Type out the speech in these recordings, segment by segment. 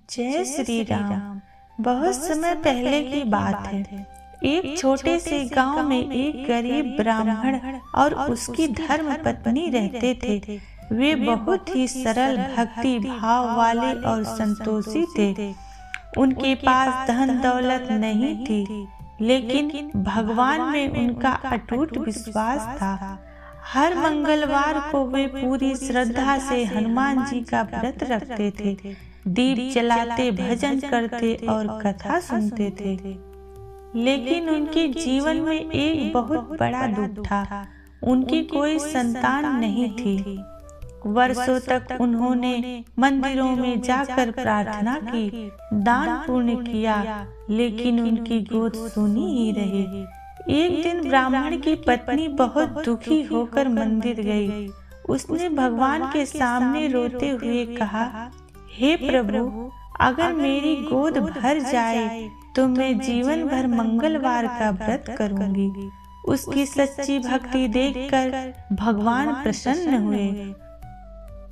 जय श्री राम। बहुत समय पहले की बात है। एक छोटे से गांव में एक गरीब ब्राह्मण और उसकी धर्म पत्नी रहते थे। वे बहुत ही सरल, भक्ति भाव वाले और संतोषी थे। उनके पास धन दौलत नहीं थी, लेकिन भगवान में उनका अटूट विश्वास था। हर मंगलवार को वे पूरी श्रद्धा से हनुमान जी का व्रत रखते थे, दीप जलाते, भजन करते और कथा सुनते थे। लेकिन उनके जीवन में एक बहुत बड़ा दुख था। उनकी कोई संतान नहीं थी। वर्षों तक उन्होंने मंदिरों में जाकर प्रार्थना की, दान पुण्य किया, लेकिन उनकी गोद सुनी ही रही। एक दिन ब्राह्मण की पत्नी बहुत दुखी होकर मंदिर गई। उसने भगवान के सामने रोते हुए कहा, हे प्रभु, अगर मेरी गोद भर जाए तो मैं जीवन भर मंगलवार का व्रत करूंगी। उसकी सच्ची भक्ति देखकर भगवान प्रसन्न हुए।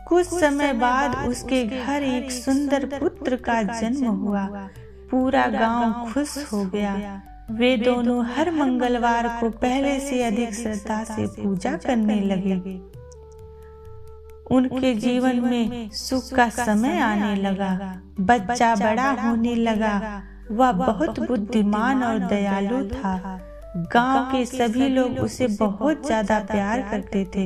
कुछ समय बाद उसके घर एक सुंदर पुत्र का जन्म हुआ। पूरा गांव खुश हो गया। वे दोनों हर मंगलवार को पहले से अधिक श्रद्धा से पूजा करने लगे। उनके जीवन में सुख का समय आने लगा। बच्चा बड़ा होने लगा। वह बहुत बुद्धिमान और दयालु था। गांव के सभी लोग उसे बहुत ज्यादा प्यार करते थे।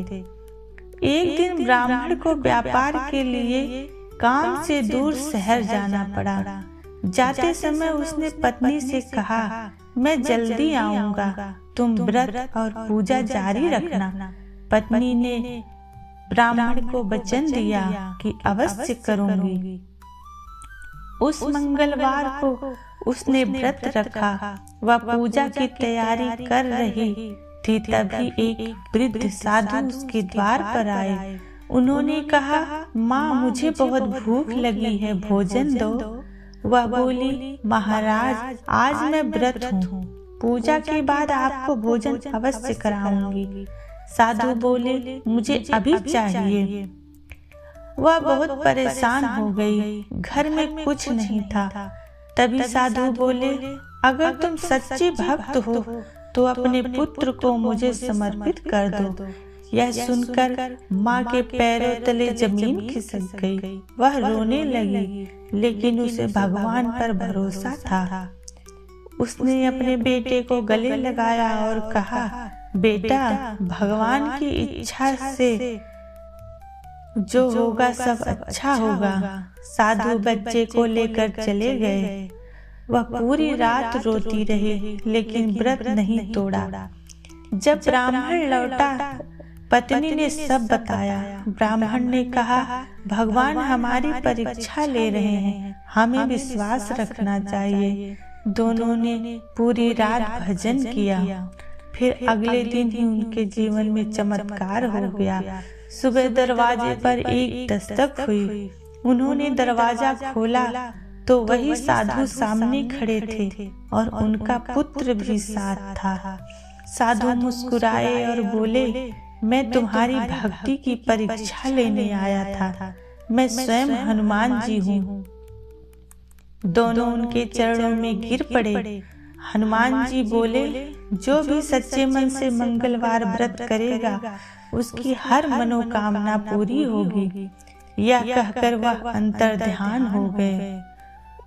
एक दिन ब्राह्मण को व्यापार के लिए काम से दूर शहर जाना पड़ा। जाते समय उसने पत्नी से कहा, मैं जल्दी आऊंगा, तुम व्रत और पूजा जारी रखना। पत्नी ने ब्राह्मण को वचन दिया कि अवश्य करूंगी। उस मंगलवार को उसने व्रत रखा। वह पूजा की तैयारी कर रही थी, तभी एक वृद्ध साधु उसके द्वार पर आए। उन्होंने कहा, माँ, मुझे बहुत भूख लगी है, भोजन दो। वह बोली, महाराज, आज मैं व्रत हूँ, पूजा के बाद आपको भोजन अवश्य कराऊंगी। साधु बोले, मुझे अभी चाहिए। वह बहुत परेशान हो गई। घर में कुछ नहीं था। तभी साधु बोले, अगर तुम सच्ची भक्त हो तो अपने पुत्र को मुझे समर्पित कर दो। यह सुनकर माँ के पैरों तले जमीन खिसक गई। वह रोने लगी, लेकिन उसे भगवान पर भरोसा था। उसने अपने बेटे को गले लगाया और कहा, बेटा, भगवान की इच्छा से जो होगा सब अच्छा होगा। साधु बच्चे को लेकर चले गए। वह पूरी रात रोती रही, लेकिन व्रत नहीं तोड़ा। जब ब्राह्मण लौटा, पत्नी ने सब बताया। ब्राह्मण ने कहा, भगवान हमारी परीक्षा ले रहे हैं, हमें विश्वास रखना चाहिए। दोनों ने पूरी रात भजन किया। फिर अगले दिन ही उनके जीवन में चमत्कार हो गया। सुबह दरवाजे पर एक दस्तक हुई। उन्होंने दरवाजा खोला तो वही साधु सामने खड़े थे और उनका पुत्र भी साथ था। साधु मुस्कुराए और बोले, मैं तुम्हारी भक्ति की परीक्षा लेने आया था। मैं स्वयं हनुमान जी हूँ। दोनों उनके चरणों में गिर पड़े। हनुमान जी बोले, जो भी सच्चे मन से मंगलवार व्रत करेगा, उसकी हर मनोकामना पूरी होगी। यह कहकर वह अंतर्ध्यान हो गए।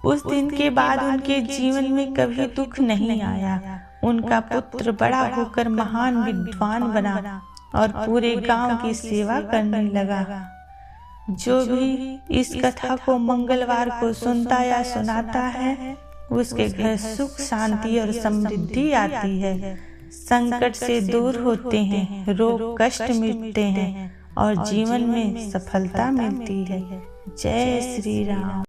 उस दिन के बाद उनके जीवन में कभी दुख नहीं आया। उनका पुत्र बड़ा होकर महान विद्वान बना और पूरे गांव की सेवा करने लगा। जो भी इस कथा को मंगलवार को सुनता या सुनाता है, उसके घर सुख, शांति और समृद्धि आती है। संकट से दूर होते हैं, रोग कष्ट मिटते हैं और जीवन में सफलता मिलती है। जय श्री राम।